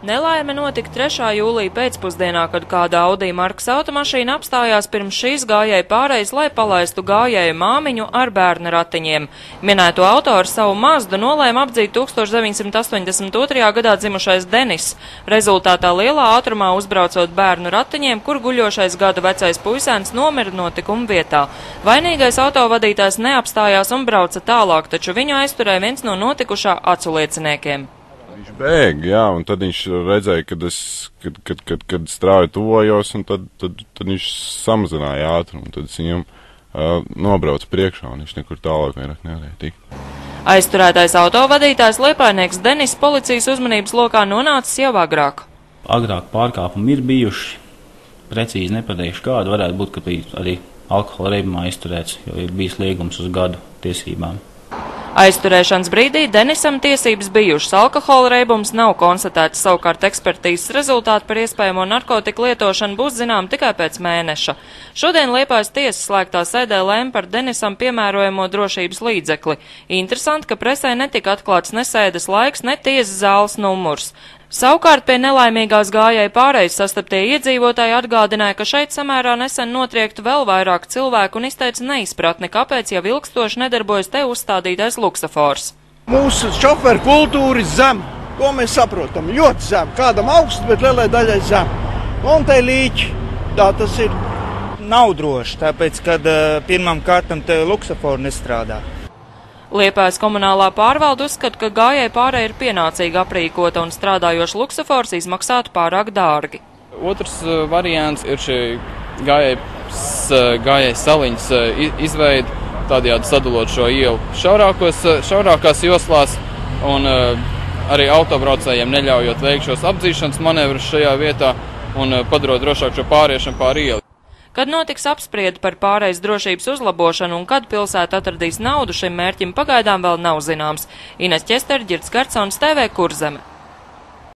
Nelaime notika 3. jūlija pēcpusdienā, kad kāda Audi markas automašīna apstājās pirms šīs gājēju pārejas, lai palaistu gājēju māmiņu ar bērnu ratiņiem. Minēto auto ar savu Mazdu nolēma apdzīt 1982. gadā dzimušais Denis. Rezultātā lielā ātrumā uzbraucot bērnu ratiņiem, kur guļošais gadu vecais puisēns nomira notikuma vietā. Vainīgais autovadītājs neapstājās un brauca tālāk, taču viņu aizturēja viens no notikušā aculieciniekiem. Viņš bēg, jā, un tad viņš redzēja, kad strauji tuvojos, un tad viņš samazināja ātrumu, tad es viņam nobraucu priekšā, un viņš nekur tālāk vairāk nevarēja tikt. Aizturētais autovadītājs Liepainieks Denis policijas uzmanības lokā nonācis jau agrāk. Agrāk pārkāpumi ir bijuši, precīzi nepateikšu kādu, varētu būt, ka bija arī alkohola reibumā aizturēts, jo ir bijis liegums uz gadu tiesībām. Aizturēšanas brīdī Denisam tiesības bijušas, alkohola reibums nav konstatēts, savukārt ekspertīzes rezultāti par iespējamo narkotiku lietošanu būs zinām tikai pēc mēneša. Šodien Liepājas tiesa slēgtā sēdē lēma par Denisam piemērojamo drošības līdzekli. Interesanti, ka presē netika atklāts ne sēdes laiks, ne tiesas zāles numurs. Savukārt pie nelaimīgās gājēju pārejas sastaptie iedzīvotāji atgādināja, ka šeit samērā nesen notriektu vēl vairāk cilvēku un izteica neizpratni, kāpēc jau ilgstoši nedarbojas te uzstādītais luksafors. Mūsu šoferu kultūra ir zem, to mēs saprotam, ļoti zem. Kādam augsts, bet lielai daļai zem. Un te līķi, tā tas ir. Nav droši, tāpēc, kad pirmam kārtam te luksaforu nestrādā. Liepājas komunālā pārvalde uzskata, ka gājēju pārēja ir pienācīgi aprīkota un strādājošs luksafors izmaksātu pārāk dārgi. Otrs variants ir šī gājēju saliņas izveida, tādējādi sadalot šo ielu šaurākās joslās un arī autobraucējiem neļaujot veikt šos apdzīšanas manevrus šajā vietā un padarot drošāk šo pāriešanu pāri ielu. Kad notiks apspriede par pārejas drošības uzlabošanu un kad pilsēta atradīs naudu šim mērķim, pagaidām vēl nav zināms. Ines Ķester, Ģirds Garcons, TV Kurzeme.